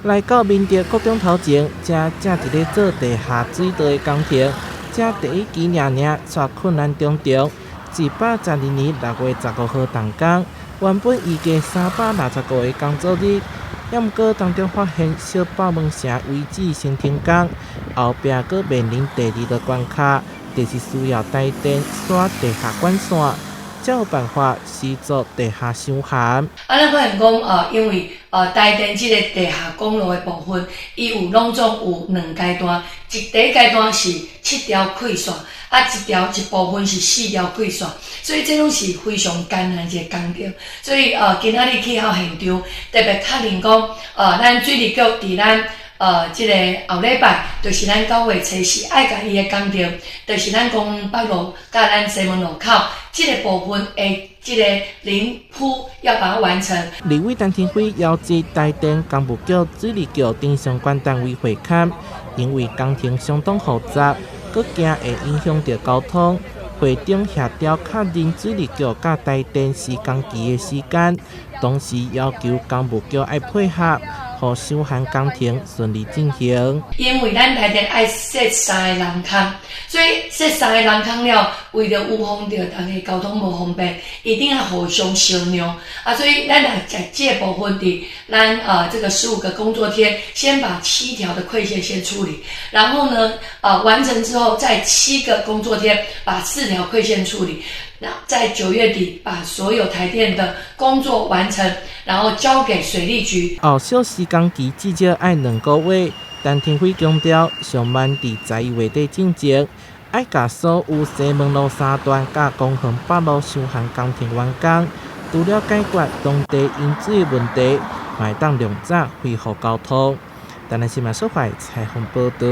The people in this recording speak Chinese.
来到明德国中头前，正一个做地下水道的工程，这第一期仍却困难重重。112年6月15号动工，原本预计365个工作日，也毋过当中发现小爆门城遗址先停工，后壁佫面临第二个关卡，就是需要台电刷地下管线。才有办法施作地下箱涵。咱发现讲，因为台电这个地下公路的部分，伊拢总有2阶段，第一阶段是7条溃线，一部分是4条溃线，所以这拢是非常艰难一个工程。所以今仔日去到现场，特别确认讲，咱水利局伫咱。这个后礼拜就是咱9月初4爱甲伊的工程，就是咱公北路甲咱西门路口这个部分的这个零铺要把它完成。立委陈天辉邀集台电、工务局、水利局等相关单位会勘，因为工程相当复杂，佮惊会影响到交通。会中协调确认水利局甲台电施工期的时间，同时要求工务局爱配合。互修涵工程顺利进行。因为咱台电爱设3个人坑，所以设3个人坑了，为了预防着大家交通无方便，一定要互相商量。所以咱来在这部分的，咱这个15个工作天，先把7条的馈线先处理，然后呢，完成之后，再7个工作天把4条馈线处理。在9月底把所有台电的工作完成，然后交给水利局。后小施工期至少爱2个月，陈天辉强调，上慢伫11月底进前，爱甲所有西门路3段甲公园北路修涵工程完工，除了解决当地饮水问题，卖当量早恢复交通。台南新闻所在采访报道。